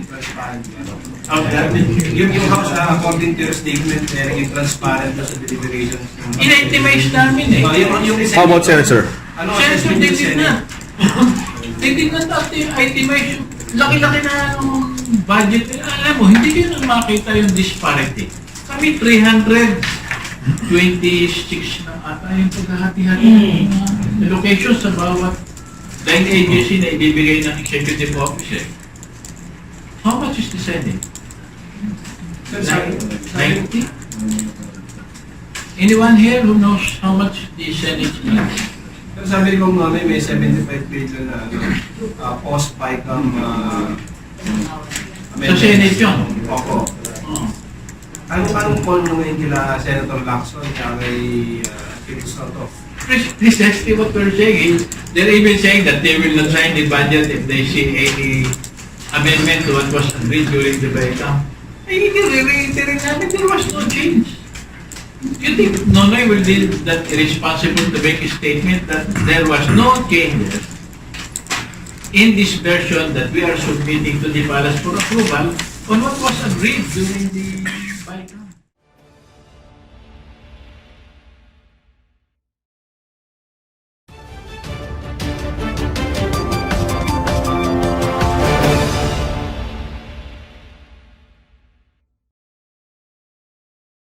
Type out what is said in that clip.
transparent. Yung house, according to your statement, yung transparent sa deliberations. In-itemize namin eh. How about Senate, sir? Ano Senator, assessment they yung did Senate? not. They did not itemize. Laki-laki na ang budget. Alam mo, hindi nyo na makita yung disparity. Kami 326 na ata yung paghahati-hati ng mga locations sa bawat line agency na ibibigay ng executive officer. How much is the Senate? 90? Anyone here who knows how much the Senate is? Sabi ko mga may 75 billion na post-PICAM Sa Senate yun? Opo. Oh. Anong call mo ngayon kila Senator Lacson at kay Philip Soto? Precisely what we're saying is, they're even saying that they will not sign the budget if they see any amendment to what was agreed during the breakdown. Ay, reiterate namin, there was no change. You think Nonoy will be that irresponsible to make a statement that there was no changes in this version that we are submitting to the palace for approval on what was agreed during the